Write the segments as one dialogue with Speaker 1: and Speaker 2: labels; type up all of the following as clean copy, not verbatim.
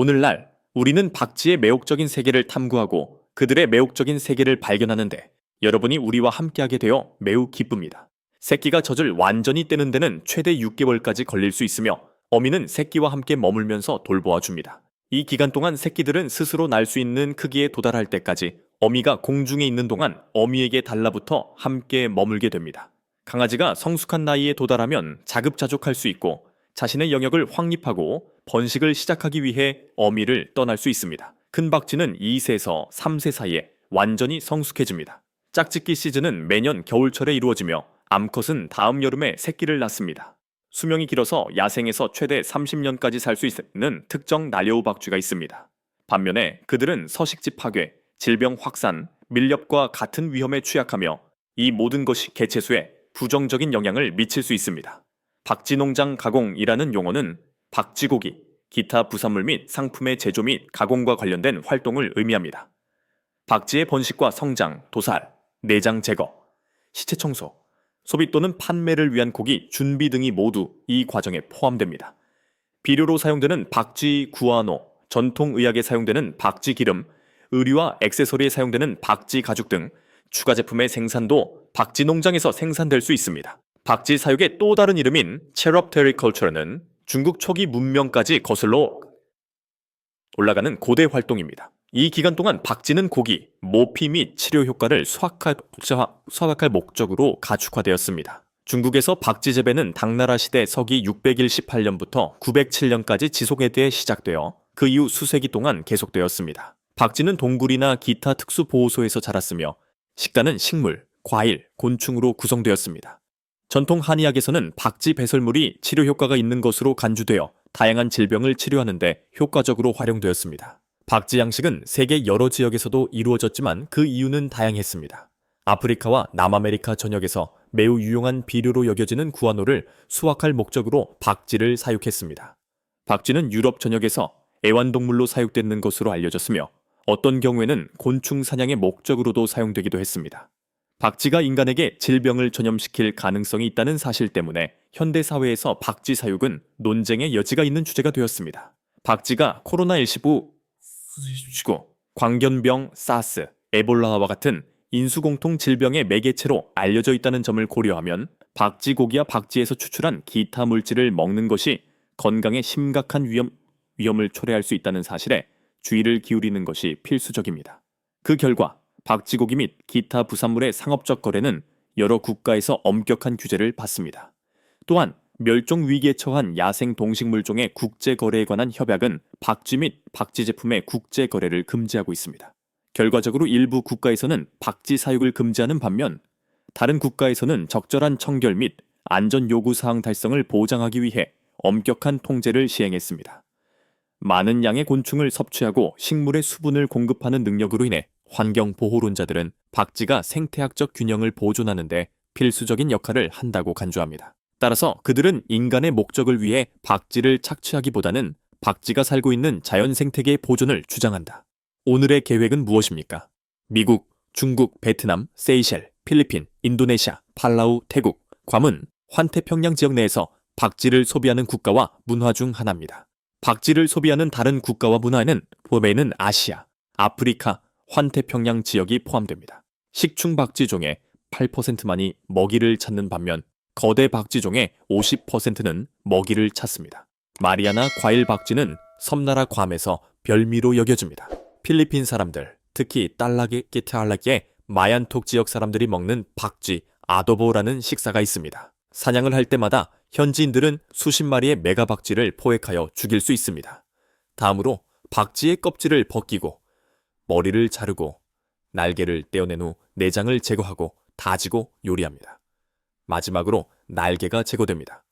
Speaker 1: 오늘날 우리는 박쥐의 매혹적인 세계를 탐구하고 그들의 매혹적인 세계를 발견하는데 여러분이 우리와 함께하게 되어 매우 기쁩니다. 새끼가 젖을 완전히 떼는 데는 최대 6개월까지 걸릴 수 있으며 어미는 새끼와 함께 머물면서 돌보아 줍니다. 이 기간 동안 새끼들은 스스로 날 수 있는 크기에 도달할 때까지 어미가 공중에 있는 동안 어미에게 달라붙어 함께 머물게 됩니다. 강아지가 성숙한 나이에 도달하면 자급자족할 수 있고 자신의 영역을 확립하고 번식을 시작하기 위해 어미를 떠날 수 있습니다. 큰 박쥐는 2세에서 3세 사이에 완전히 성숙해집니다. 짝짓기 시즌은 매년 겨울철에 이루어지며 암컷은 다음 여름에 새끼를 낳습니다. 수명이 길어서 야생에서 최대 30년까지 살 수 있는 특정 나려우 박쥐가 있습니다. 반면에 그들은 서식지 파괴, 질병 확산, 밀렵과 같은 위험에 취약하며 이 모든 것이 개체수에 부정적인 영향을 미칠 수 있습니다. 박쥐농장 가공이라는 용어는 박쥐고기, 기타 부산물 및 상품의 제조 및 가공과 관련된 활동을 의미합니다. 박쥐의 번식과 성장, 도살, 내장 제거, 시체 청소, 소비 또는 판매를 위한 고기 준비 등이 모두 이 과정에 포함됩니다. 비료로 사용되는 박쥐 구아노, 전통의학에 사용되는 박쥐 기름, 의류와 액세서리에 사용되는 박쥐 가죽 등 추가 제품의 생산도 박쥐 농장에서 생산될 수 있습니다. 박쥐 사육의 또 다른 이름인 체럽테리컬처는 중국 초기 문명까지 거슬러 올라가는 고대 활동입니다. 이 기간 동안 박쥐는 고기, 모피 및 치료 효과를 수확할 목적으로 가축화되었습니다. 중국에서 박쥐 재배는 당나라 시대 서기 618년부터 907년까지 지속에 시작되어 그 이후 수세기 동안 계속되었습니다. 박쥐는 동굴이나 기타 특수 보호소에서 자랐으며 식단은 식물, 과일, 곤충으로 구성되었습니다. 전통 한의학에서는 박쥐 배설물이 치료 효과가 있는 것으로 간주되어 다양한 질병을 치료하는 데 효과적으로 활용되었습니다. 박쥐 양식은 세계 여러 지역에서도 이루어졌지만 그 이유는 다양했습니다. 아프리카와 남아메리카 전역에서 매우 유용한 비료로 여겨지는 구아노를 수확할 목적으로 박쥐를 사육했습니다. 박쥐는 유럽 전역에서 애완동물로 사육되는 것으로 알려졌으며 어떤 경우에는 곤충 사냥의 목적으로도 사용되기도 했습니다. 박쥐가 인간에게 질병을 전염시킬 가능성이 있다는 사실 때문에 현대 사회에서 박쥐 사육은 논쟁의 여지가 있는 주제가 되었습니다. 박쥐가 코로나19, 광견병, 사스, 에볼라와 같은 인수공통 질병의 매개체로 알려져 있다는 점을 고려하면 박쥐 고기와 박쥐에서 추출한 기타 물질을 먹는 것이 건강에 심각한 위험을 초래할 수 있다는 사실에 주의를 기울이는 것이 필수적입니다. 그 결과 박쥐고기 및 기타 부산물의 상업적 거래는 여러 국가에서 엄격한 규제를 받습니다. 또한 멸종 위기에 처한 야생 동식물종의 국제 거래에 관한 협약은 박쥐 및 박쥐 제품의 국제 거래를 금지하고 있습니다. 결과적으로 일부 국가에서는 박쥐 사육을 금지하는 반면 다른 국가에서는 적절한 청결 및 안전 요구 사항 달성을 보장하기 위해 엄격한 통제를 시행했습니다. 많은 양의 곤충을 섭취하고 식물의 수분을 공급하는 능력으로 인해 환경보호론자들은 박쥐가 생태학적 균형을 보존하는 데 필수적인 역할을 한다고 간주합니다. 따라서 그들은 인간의 목적을 위해 박쥐를 착취하기보다는 박쥐가 살고 있는 자연 생태계의 보존을 주장한다. 오늘의 계획은 무엇입니까? 미국, 중국, 베트남, 세이셸, 필리핀, 인도네시아, 팔라우, 태국, 괌은 환태평양 지역 내에서 박쥐를 소비하는 국가와 문화 중 하나입니다. 박쥐를 소비하는 다른 국가와 문화에는 북미는 아시아, 아프리카, 환태평양 지역이 포함됩니다. 식충 박쥐종의 8%만이 먹이를 찾는 반면 거대 박쥐종의 50%는 먹이를 찾습니다. 마리아나 과일 박쥐는 섬나라 괌에서 별미로 여겨집니다. 필리핀 사람들, 특히 딸라게타알라게 마얀톡 지역 사람들이 먹는 박쥐 아도보라는 식사가 있습니다. 사냥을 할 때마다 현지인들은 수십 마리의 메가박쥐를 포획하여 죽일 수 있습니다. 다음으로 박쥐의 껍질을 벗기고 머리를 자르고 날개를 떼어낸 후 내장을 제거하고 다지고 요리합니다. 마지막으로 날개가 제거됩니다.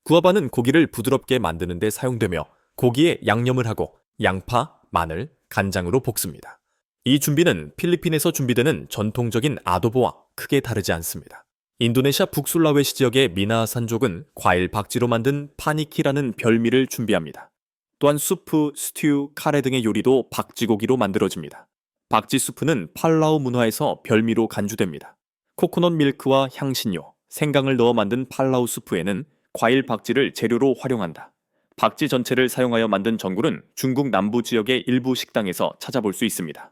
Speaker 1: 구아바는 고기를 부드럽게 만드는 데 사용되며 고기에 양념을 하고 양파, 마늘, 간장으로 볶습니다. 이 준비는 필리핀에서 준비되는 전통적인 아도보와 크게 다르지 않습니다. 인도네시아 북술라웨시 지역의 미나산족은 과일 박쥐로 만든 파니키라는 별미를 준비합니다. 또한 수프, 스튜, 카레 등의 요리도 박쥐고기로 만들어집니다. 박쥐 수프는 팔라우 문화에서 별미로 간주됩니다. 코코넛 밀크와 향신료, 생강을 넣어 만든 팔라우 수프에는 과일 박쥐를 재료로 활용한다. 박쥐 전체를 사용하여 만든 전골은 중국 남부 지역의 일부 식당에서 찾아볼 수 있습니다.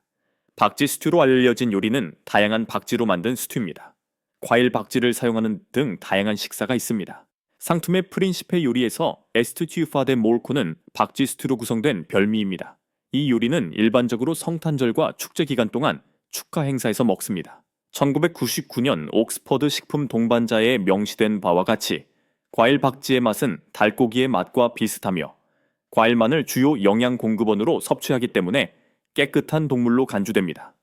Speaker 1: 박쥐 스튜로 알려진 요리는 다양한 박쥐로 만든 스튜입니다. 과일 박쥐를 사용하는 등 다양한 식사가 있습니다. 상툼의 프린시페 요리에서 에스투튜파 데 몰코는 박쥐 스튜로 구성된 별미입니다. 이 요리는 일반적으로 성탄절과 축제 기간 동안 축하 행사에서 먹습니다. 1999년 옥스퍼드 식품 동반자에 명시된 바와 같이 과일 박쥐의 맛은 달고기의 맛과 비슷하며 과일만을 주요 영양 공급원으로 섭취하기 때문에 깨끗한 동물로 간주됩니다.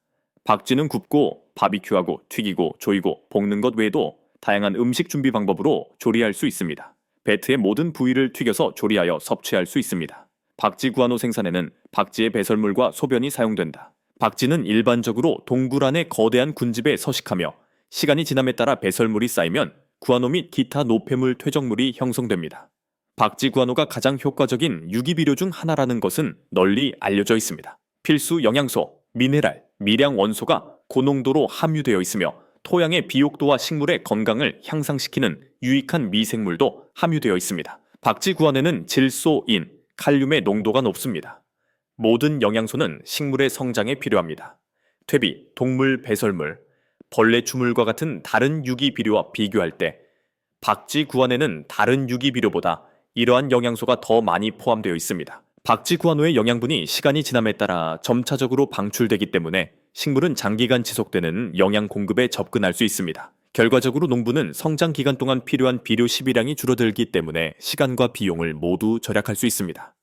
Speaker 1: 박쥐는 굽고 바비큐하고 튀기고 조이고 볶는 것 외에도 다양한 음식 준비 방법으로 조리할 수 있습니다. 배트의 모든 부위를 튀겨서 조리하여 섭취할 수 있습니다. 박쥐 구아노 생산에는 박쥐의 배설물과 소변이 사용된다. 박쥐는 일반적으로 동굴 안의 거대한 군집에 서식하며 시간이 지남에 따라 배설물이 쌓이면 구아노 및 기타 노폐물 퇴적물이 형성됩니다. 박쥐 구아노가 가장 효과적인 유기비료 중 하나라는 것은 널리 알려져 있습니다. 필수 영양소, 미네랄, 미량 원소가 고농도로 함유되어 있으며 토양의 비옥도와 식물의 건강을 향상시키는 유익한 미생물도 함유되어 있습니다. 박쥐 구안에는 질소, 인, 칼륨의 농도가 높습니다. 모든 영양소는 식물의 성장에 필요합니다. 퇴비, 동물 배설물, 벌레 주물과 같은 다른 유기비료와 비교할 때 박쥐 구안에는 다른 유기비료보다 이러한 영양소가 더 많이 포함되어 있습니다. 박쥐 구아노의 영양분이 시간이 지남에 따라 점차적으로 방출되기 때문에 식물은 장기간 지속되는 영양 공급에 접근할 수 있습니다. 결과적으로 농부는 성장 기간 동안 필요한 비료 시비량이 줄어들기 때문에 시간과 비용을 모두 절약할 수 있습니다.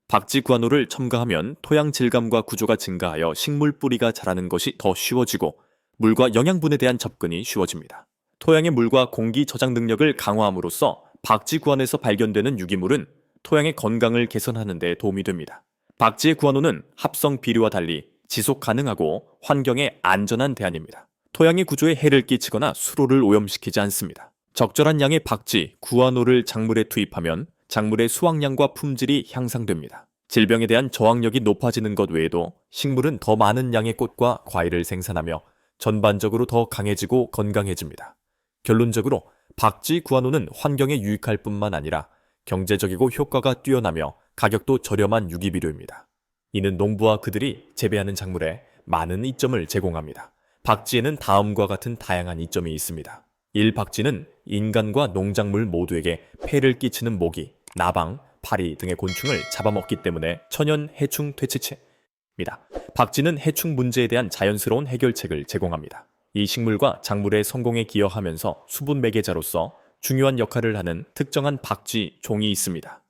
Speaker 1: 박쥐 구아노를 첨가하면 토양 질감과 구조가 증가하여 식물 뿌리가 자라는 것이 더 쉬워지고 물과 영양분에 대한 접근이 쉬워집니다. 토양의 물과 공기 저장 능력을 강화함으로써 박쥐 구안에서 발견되는 유기물은 토양의 건강을 개선하는 데 도움이 됩니다. 박쥐의 구아노는 합성 비료와 달리 지속 가능하고 환경에 안전한 대안입니다. 토양의 구조에 해를 끼치거나 수로를 오염시키지 않습니다. 적절한 양의 박쥐, 구아노를 작물에 투입하면 작물의 수확량과 품질이 향상됩니다. 질병에 대한 저항력이 높아지는 것 외에도 식물은 더 많은 양의 꽃과 과일을 생산하며 전반적으로 더 강해지고 건강해집니다. 결론적으로 박쥐 구아노는 환경에 유익할 뿐만 아니라 경제적이고 효과가 뛰어나며 가격도 저렴한 유기비료입니다. 이는 농부와 그들이 재배하는 작물에 많은 이점을 제공합니다. 박쥐에는 다음과 같은 다양한 이점이 있습니다. 1. 박쥐는 인간과 농작물 모두에게 폐를 끼치는 모기, 나방, 파리 등의 곤충을 잡아먹기 때문에 천연 해충 퇴치체입니다. 박쥐는 해충 문제에 대한 자연스러운 해결책을 제공합니다. 이 식물과 작물의 성공에 기여하면서 수분 매개자로서 중요한 역할을 하는 특정한 박쥐 종이 있습니다.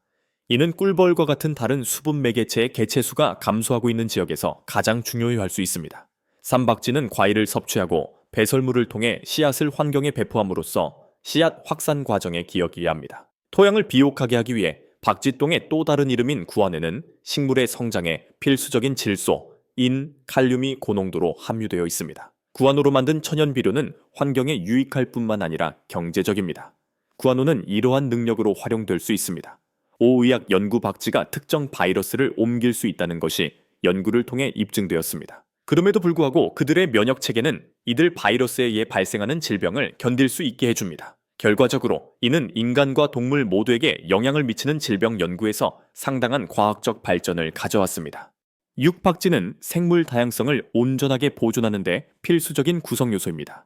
Speaker 1: 이는 꿀벌과 같은 다른 수분 매개체의 개체수가 감소하고 있는 지역에서 가장 중요해할 수 있습니다. 3. 박쥐는 과일을 섭취하고 배설물을 통해 씨앗을 환경에 배포함으로써 씨앗 확산 과정에 기여하게 합니다. 토양을 비옥하게 하기 위해 박쥐똥의 또 다른 이름인 구안에는 식물의 성장에 필수적인 질소, 인, 칼륨이 고농도로 함유되어 있습니다. 구아노로 만든 천연 비료는 환경에 유익할 뿐만 아니라 경제적입니다. 구아노는 이러한 능력으로 활용될 수 있습니다. 오의학 연구 박쥐가 특정 바이러스를 옮길 수 있다는 것이 연구를 통해 입증되었습니다. 그럼에도 불구하고 그들의 면역 체계는 이들 바이러스에 의해 발생하는 질병을 견딜 수 있게 해줍니다. 결과적으로 이는 인간과 동물 모두에게 영향을 미치는 질병 연구에서 상당한 과학적 발전을 가져왔습니다. 6. 박쥐는 생물 다양성을 온전하게 보존하는 데 필수적인 구성 요소입니다.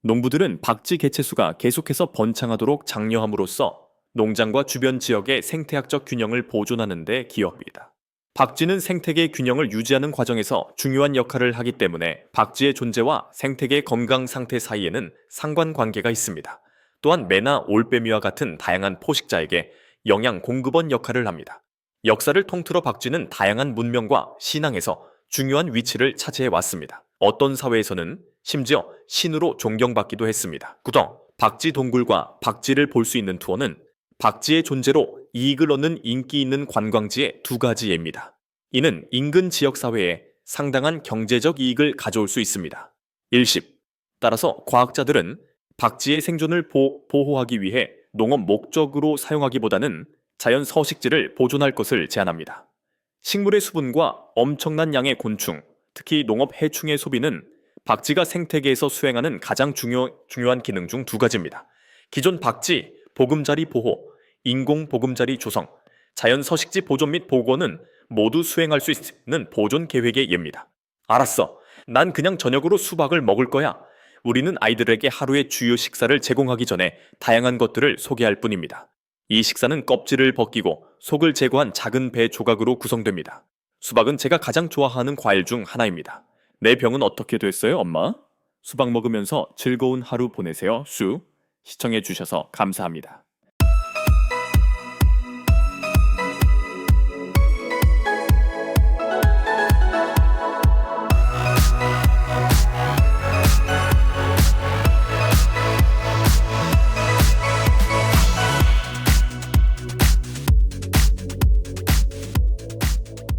Speaker 1: 농부들은 박쥐 개체수가 계속해서 번창하도록 장려함으로써 농장과 주변 지역의 생태학적 균형을 보존하는 데 기여합니다. 박쥐는 생태계의 균형을 유지하는 과정에서 중요한 역할을 하기 때문에 박쥐의 존재와 생태계의 건강 상태 사이에는 상관관계가 있습니다. 또한 매나 올빼미와 같은 다양한 포식자에게 영양 공급원 역할을 합니다. 역사를 통틀어 박쥐는 다양한 문명과 신앙에서 중요한 위치를 차지해 왔습니다. 어떤 사회에서는 심지어 신으로 존경받기도 했습니다. 구정, 박쥐 동굴과 박쥐를 볼 수 있는 투어는 박쥐의 존재로 이익을 얻는 인기 있는 관광지의 두 가지 예입니다. 이는 인근 지역사회에 상당한 경제적 이익을 가져올 수 있습니다. 일십. 따라서 과학자들은 박쥐의 생존을 보호하기 위해 농업 목적으로 사용하기보다는 자연 서식지를 보존할 것을 제안합니다. 식물의 수분과 엄청난 양의 곤충, 특히 농업 해충의 소비는 박쥐가 생태계에서 수행하는 가장 중요한 기능 중 두 가지입니다. 기존 박쥐 보금자리 보호, 인공 보금자리 조성, 자연 서식지 보존 및 보건은 모두 수행할 수 있는 보존 계획의 예입니다. 알았어. 난 그냥 저녁으로 수박을 먹을 거야. 우리는 아이들에게 하루의 주요 식사를 제공하기 전에 다양한 것들을 소개할 뿐입니다. 이 식사는 껍질을 벗기고 속을 제거한 작은 배 조각으로 구성됩니다. 수박은 제가 가장 좋아하는 과일 중 하나입니다. 내 병은 어떻게 됐어요, 엄마? 수박 먹으면서 즐거운 하루 보내세요, 수. 시청해주셔서 감사합니다.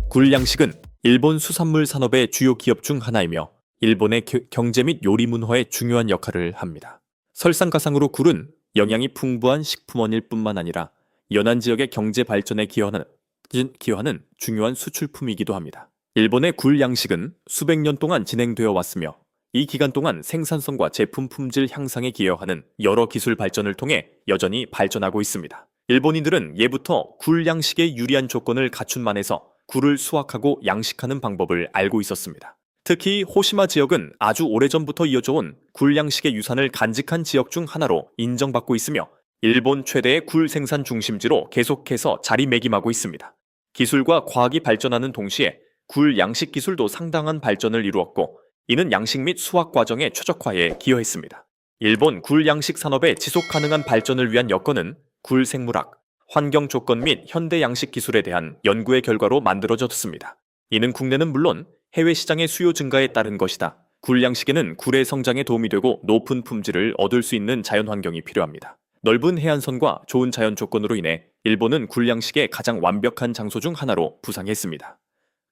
Speaker 1: 굴 양식은 일본 수산물 산업의 주요 기업 중 하나이며 일본의 경제 및 요리 문화에 중요한 역할을 합니다. 설상가상으로 굴은 영양이 풍부한 식품원일 뿐만 아니라 연안 지역의 경제 발전에 기여하는 중요한 수출품이기도 합니다. 일본의 굴 양식은 수백 년 동안 진행되어 왔으며 이 기간 동안 생산성과 제품 품질 향상에 기여하는 여러 기술 발전을 통해 여전히 발전하고 있습니다. 일본인들은 예부터 굴 양식에 유리한 조건을 갖춘 만에서 굴을 수확하고 양식하는 방법을 알고 있었습니다. 특히 호시마 지역은 아주 오래전부터 이어져온 굴 양식의 유산을 간직한 지역 중 하나로 인정받고 있으며 일본 최대의 굴 생산 중심지로 계속해서 자리매김하고 있습니다. 기술과 과학이 발전하는 동시에 굴 양식 기술도 상당한 발전을 이루었고 이는 양식 및 수확 과정의 최적화에 기여했습니다. 일본 굴 양식 산업의 지속 가능한 발전을 위한 여건은 굴 생물학, 환경 조건 및 현대 양식 기술에 대한 연구의 결과로 만들어졌습니다. 이는 국내는 물론 해외 시장의 수요 증가에 따른 것이다. 굴 양식에는 굴의 성장에 도움이 되고 높은 품질을 얻을 수 있는 자연 환경이 필요합니다. 넓은 해안선과 좋은 자연 조건으로 인해 일본은 굴 양식의 가장 완벽한 장소 중 하나로 부상했습니다.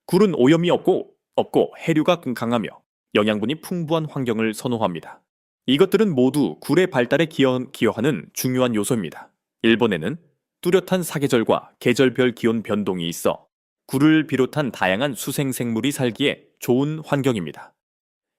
Speaker 1: 굴은 오염이 없고 해류가 강하며 영양분이 풍부한 환경을 선호합니다. 이것들은 모두 굴의 발달에 기여하는 중요한 요소입니다. 일본에는 뚜렷한 사계절과 계절별 기온 변동이 있어 굴을 비롯한 다양한 수생 생물이 살기에 좋은 환경입니다.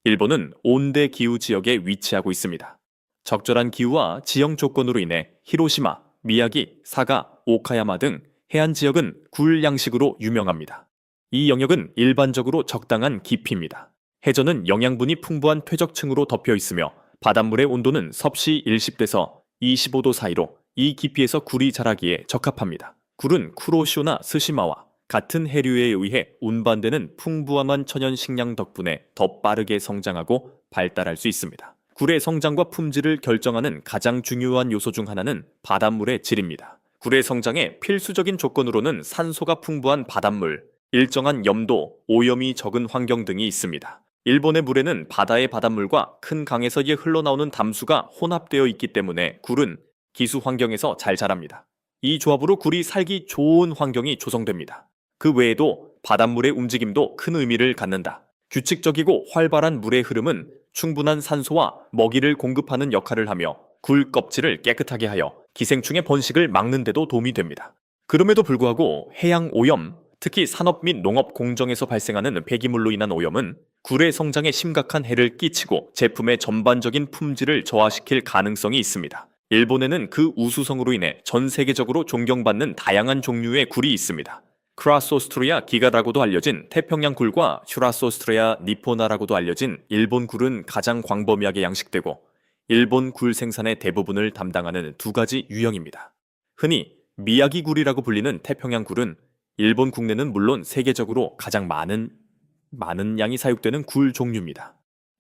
Speaker 1: 일본은 온대 기후 지역에 위치하고 있습니다. 적절한 기후와 지형 조건으로 인해 히로시마, 미야기, 사가, 오카야마 등 해안 지역은 굴 양식으로 유명합니다. 이 영역은 일반적으로 적당한 깊이입니다. 해저는 영양분이 풍부한 퇴적층으로 덮여 있으며 바닷물의 온도는 섭씨 10도에서 25도 사이로 이 깊이에서 굴이 자라기에 적합합니다. 굴은 쿠로시오나 스시마와 같은 해류에 의해 운반되는 풍부한 천연 식량 덕분에 더 빠르게 성장하고 발달할 수 있습니다. 굴의 성장과 품질을 결정하는 가장 중요한 요소 중 하나는 바닷물의 질입니다. 굴의 성장에 필수적인 조건으로는 산소가 풍부한 바닷물, 일정한 염도, 오염이 적은 환경 등이 있습니다. 일본의 물에는 바다의 바닷물과 큰 강에서 흘러나오는 담수가 혼합되어 있기 때문에 굴은 기수 환경에서 잘 자랍니다. 이 조합으로 굴이 살기 좋은 환경이 조성됩니다. 그 외에도 바닷물의 움직임도 큰 의미를 갖는다. 규칙적이고 활발한 물의 흐름은 충분한 산소와 먹이를 공급하는 역할을 하며 굴 껍질을 깨끗하게 하여 기생충의 번식을 막는 데도 도움이 됩니다. 그럼에도 불구하고 해양 오염, 특히 산업 및 농업 공정에서 발생하는 폐기물로 인한 오염은 굴의 성장에 심각한 해를 끼치고 제품의 전반적인 품질을 저하시킬 가능성이 있습니다. 일본에는 그 우수성으로 인해 전 세계적으로 존경받는 다양한 종류의 굴이 있습니다. 크라소스트리아 기가라고도 알려진 태평양 굴과 슈라소스트리아 니포나라고도 알려진 일본 굴은 가장 광범위하게 양식되고 일본 굴 생산의 대부분을 담당하는 두 가지 유형입니다. 흔히 미야기 굴이라고 불리는 태평양 굴은 일본 국내는 물론 세계적으로 가장 많은 양이 사육되는 굴 종류입니다.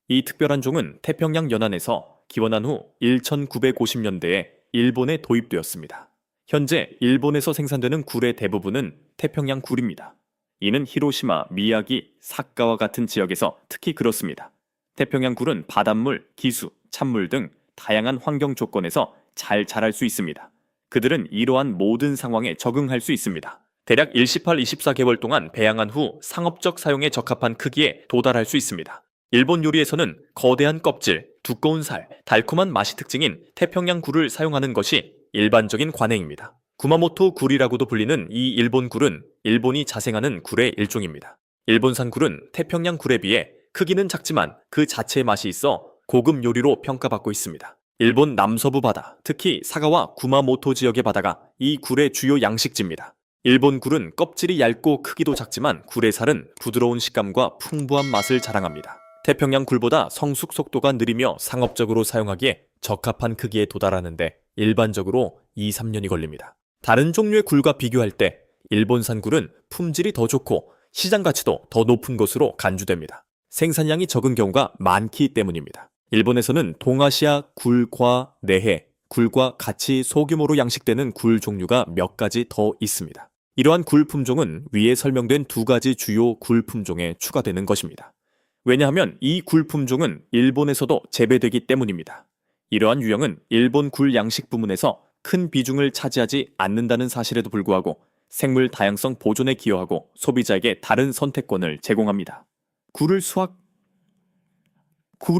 Speaker 1: 이 특별한 종은 태평양 연안에서 기원한 후 1950년대에 일본에 도입되었습니다. 현재 일본에서 생산되는 굴의 대부분은 태평양 굴입니다. 이는 히로시마, 미야기, 사카와 같은 지역에서 특히 그렇습니다. 태평양 굴은 바닷물, 기수, 찬물 등 다양한 환경 조건에서 잘 자랄 수 있습니다. 그들은 이러한 모든 상황에 적응할 수 있습니다. 대략 18-24개월 동안 배양한 후 상업적 사용에 적합한 크기에 도달할 수 있습니다. 일본 요리에서는 거대한 껍질, 두꺼운 살, 달콤한 맛이 특징인 태평양 굴을 사용하는 것이 일반적인 관행입니다. 구마모토 굴이라고도 불리는 이 일본 굴은 일본이 자생하는 굴의 일종입니다. 일본산 굴은 태평양 굴에 비해 크기는 작지만 그 자체의 맛이 있어 고급 요리로 평가받고 있습니다. 일본 남서부 바다, 특히 사가와 구마모토 지역의 바다가 이 굴의 주요 양식지입니다. 일본 굴은 껍질이 얇고 크기도 작지만 굴의 살은 부드러운 식감과 풍부한 맛을 자랑합니다. 태평양 굴보다 성숙 속도가 느리며 상업적으로 사용하기에 적합한 크기에 도달하는데 일반적으로 2, 3년이 걸립니다. 다른 종류의 굴과 비교할 때 일본산 굴은 품질이 더 좋고 시장 가치도 더 높은 것으로 간주됩니다. 생산량이 적은 경우가 많기 때문입니다. 일본에서는 동아시아 굴과 내해, 굴과 같이 소규모로 양식되는 굴 종류가 몇 가지 더 있습니다. 이러한 굴 품종은 위에 설명된 두 가지 주요 굴 품종에 추가되는 것입니다. 왜냐하면 이 굴 품종은 일본에서도 재배되기 때문입니다. 이러한 유형은 일본 굴 양식 부문에서 큰 비중을 차지하지 않는다는 사실에도 불구하고 생물 다양성 보존에 기여하고 소비자에게 다른 선택권을 제공합니다. 굴을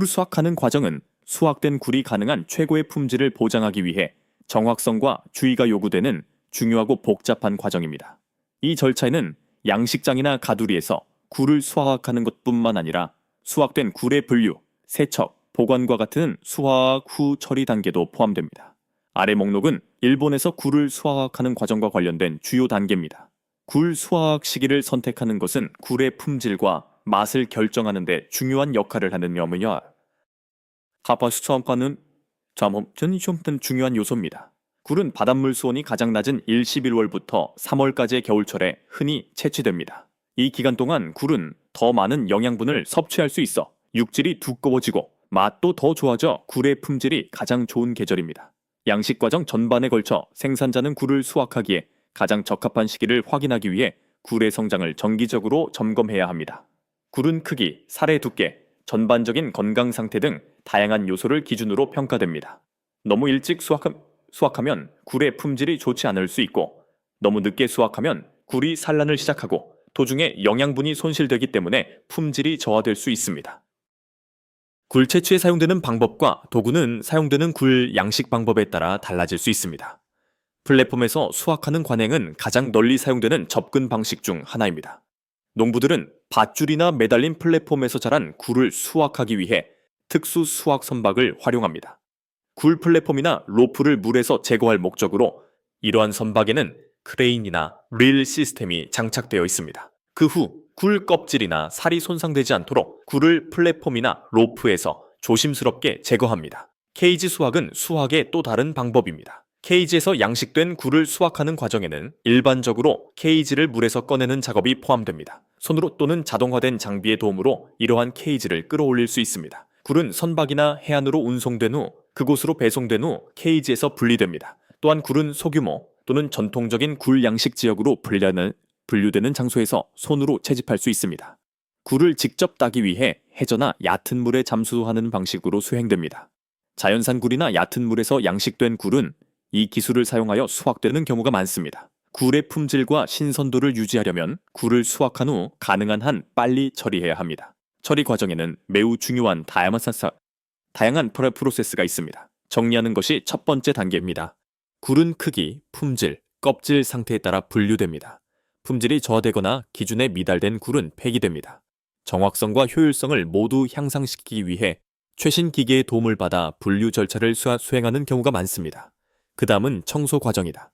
Speaker 1: 수확하는 과정은 수확된 굴이 가능한 최고의 품질을 보장하기 위해 정확성과 주의가 요구되는 중요하고 복잡한 과정입니다. 이 절차에는 양식장이나 가두리에서 굴을 수확하는 것뿐만 아니라 수확된 굴의 분류, 세척, 보관과 같은 수확 후 처리 단계도 포함됩니다. 아래 목록은 일본에서 굴을 수확하는 과정과 관련된 주요 단계입니다. 굴 수확 시기를 선택하는 것은 굴의 품질과 맛을 결정하는 데 중요한 역할을 하는 염이냐 하파수처과는 전이 좀 중요한 요소입니다. 굴은 바닷물 수온이 가장 낮은 11월부터 3월까지의 겨울철에 흔히 채취됩니다. 이 기간 동안 굴은 더 많은 영양분을 섭취할 수 있어 육질이 두꺼워지고 맛도 더 좋아져 굴의 품질이 가장 좋은 계절입니다. 양식 과정 전반에 걸쳐 생산자는 굴을 수확하기에 가장 적합한 시기를 확인하기 위해 굴의 성장을 정기적으로 점검해야 합니다. 굴은 크기, 살의 두께, 전반적인 건강 상태 등 다양한 요소를 기준으로 평가됩니다. 너무 일찍 수확하면 굴의 품질이 좋지 않을 수 있고 너무 늦게 수확하면 굴이 산란을 시작하고 도중에 영양분이 손실되기 때문에 품질이 저하될 수 있습니다. 굴 채취에 사용되는 방법과 도구는 사용되는 굴 양식 방법에 따라 달라질 수 있습니다. 플랫폼에서 수확하는 관행은 가장 널리 사용되는 접근 방식 중 하나입니다. 농부들은 밧줄이나 매달린 플랫폼에서 자란 굴을 수확하기 위해 특수 수확 선박을 활용합니다. 굴 플랫폼이나 로프를 물에서 제거할 목적으로 이러한 선박에는 크레인이나 릴 시스템이 장착되어 있습니다. 그 후 굴 껍질이나 살이 손상되지 않도록 굴을 플랫폼이나 로프에서 조심스럽게 제거합니다. 케이지 수확은 수확의 또 다른 방법입니다. 케이지에서 양식된 굴을 수확하는 과정에는 일반적으로 케이지를 물에서 꺼내는 작업이 포함됩니다. 손으로 또는 자동화된 장비의 도움으로 이러한 케이지를 끌어올릴 수 있습니다. 굴은 선박이나 해안으로 운송된 후 그곳으로 배송된 후 케이지에서 분리됩니다. 또한 굴은 소규모 또는 전통적인 굴 양식 지역으로 분류되는 장소에서 손으로 채집할 수 있습니다. 굴을 직접 따기 위해 해저나 얕은 물에 잠수하는 방식으로 수행됩니다. 자연산 굴이나 얕은 물에서 양식된 굴은 이 기술을 사용하여 수확되는 경우가 많습니다. 굴의 품질과 신선도를 유지하려면 굴을 수확한 후 가능한 한 빨리 처리해야 합니다. 처리 과정에는 매우 중요한 다양한 프로세스가 있습니다. 정리하는 것이 첫 번째 단계입니다. 굴은 크기, 품질, 껍질 상태에 따라 분류됩니다. 품질이 저하되거나 기준에 미달된 굴은 폐기됩니다. 정확성과 효율성을 모두 향상시키기 위해 최신 기계의 도움을 받아 분류 절차를 수행하는 경우가 많습니다. 그 다음은 청소 과정이다.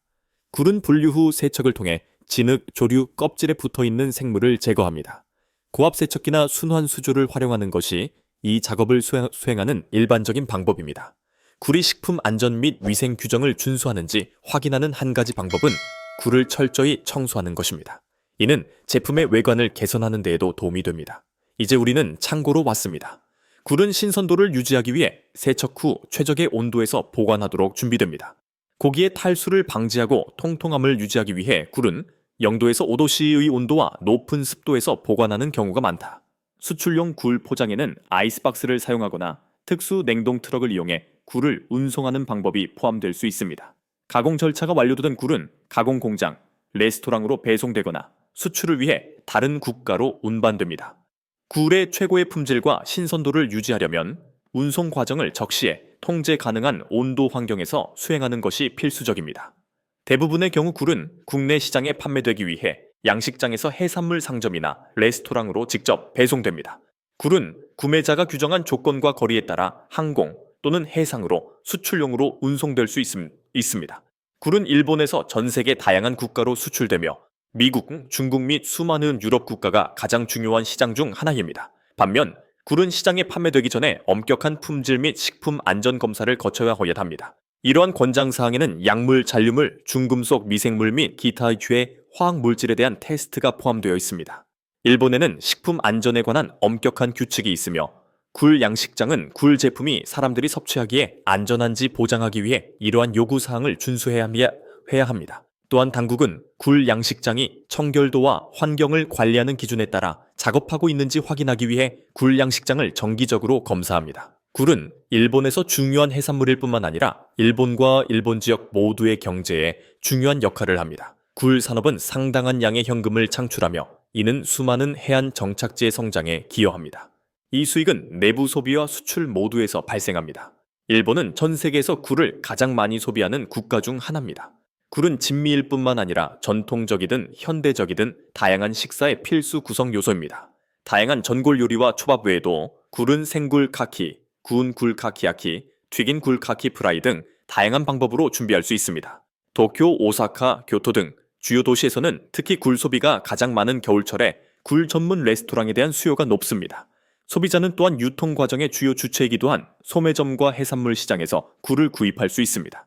Speaker 1: 굴은 분류 후 세척을 통해 진흙, 조류, 껍질에 붙어있는 생물을 제거합니다. 고압 세척기나 순환 수조를 활용하는 것이 이 작업을 수행하는 일반적인 방법입니다. 굴이 식품 안전 및 위생 규정을 준수하는지 확인하는 한 가지 방법은 굴을 철저히 청소하는 것입니다. 이는 제품의 외관을 개선하는 데에도 도움이 됩니다. 이제 우리는 창고로 왔습니다. 굴은 신선도를 유지하기 위해 세척 후 최적의 온도에서 보관하도록 준비됩니다. 고기의 탈수를 방지하고 통통함을 유지하기 위해 굴은 0도에서 5도씨의 온도와 높은 습도에서 보관하는 경우가 많다. 수출용 굴 포장에는 아이스박스를 사용하거나 특수 냉동 트럭을 이용해 굴을 운송하는 방법이 포함될 수 있습니다. 가공 절차가 완료된 굴은 가공 공장, 레스토랑으로 배송되거나 수출을 위해 다른 국가로 운반됩니다. 굴의 최고의 품질과 신선도를 유지하려면 운송 과정을 적시해 통제 가능한 온도 환경에서 수행하는 것이 필수적입니다. 대부분의 경우 굴은 국내 시장에 판매되기 위해 양식장에서 해산물 상점이나 레스토랑으로 직접 배송됩니다. 굴은 구매자가 규정한 조건과 거리에 따라 항공 또는 해상으로 수출용으로 운송될 수 있습니다. 굴은 일본에서 전 세계 다양한 국가로 수출되며 미국, 중국 및 수많은 유럽 국가가 가장 중요한 시장 중 하나입니다. 반면 굴은 시장에 판매되기 전에 엄격한 품질 및 식품 안전 검사를 거쳐야 합니다. 이러한 권장 사항에는 약물, 잔류물, 중금속, 미생물 및 기타 유해 화학 물질에 대한 테스트가 포함되어 있습니다. 일본에는 식품 안전에 관한 엄격한 규칙이 있으며 굴 양식장은 굴 제품이 사람들이 섭취하기에 안전한지 보장하기 위해 이러한 요구 사항을 준수해야 합니다. 또한 당국은 굴 양식장이 청결도와 환경을 관리하는 기준에 따라 작업하고 있는지 확인하기 위해 굴 양식장을 정기적으로 검사합니다. 굴은 일본에서 중요한 해산물일 뿐만 아니라 일본과 일본 지역 모두의 경제에 중요한 역할을 합니다. 굴 산업은 상당한 양의 현금을 창출하며 이는 수많은 해안 정착지의 성장에 기여합니다. 이 수익은 내부 소비와 수출 모두에서 발생합니다. 일본은 전 세계에서 굴을 가장 많이 소비하는 국가 중 하나입니다. 굴은 진미일 뿐만 아니라 전통적이든 현대적이든 다양한 식사의 필수 구성 요소입니다. 다양한 전골 요리와 초밥 외에도 굴은 생굴 카키, 구운 굴 카키야키, 튀긴 굴 카키 프라이 등 다양한 방법으로 준비할 수 있습니다. 도쿄, 오사카, 교토 등 주요 도시에서는 특히 굴 소비가 가장 많은 겨울철에 굴 전문 레스토랑에 대한 수요가 높습니다. 소비자는 또한 유통 과정의 주요 주체이기도 한 소매점과 해산물 시장에서 굴을 구입할 수 있습니다.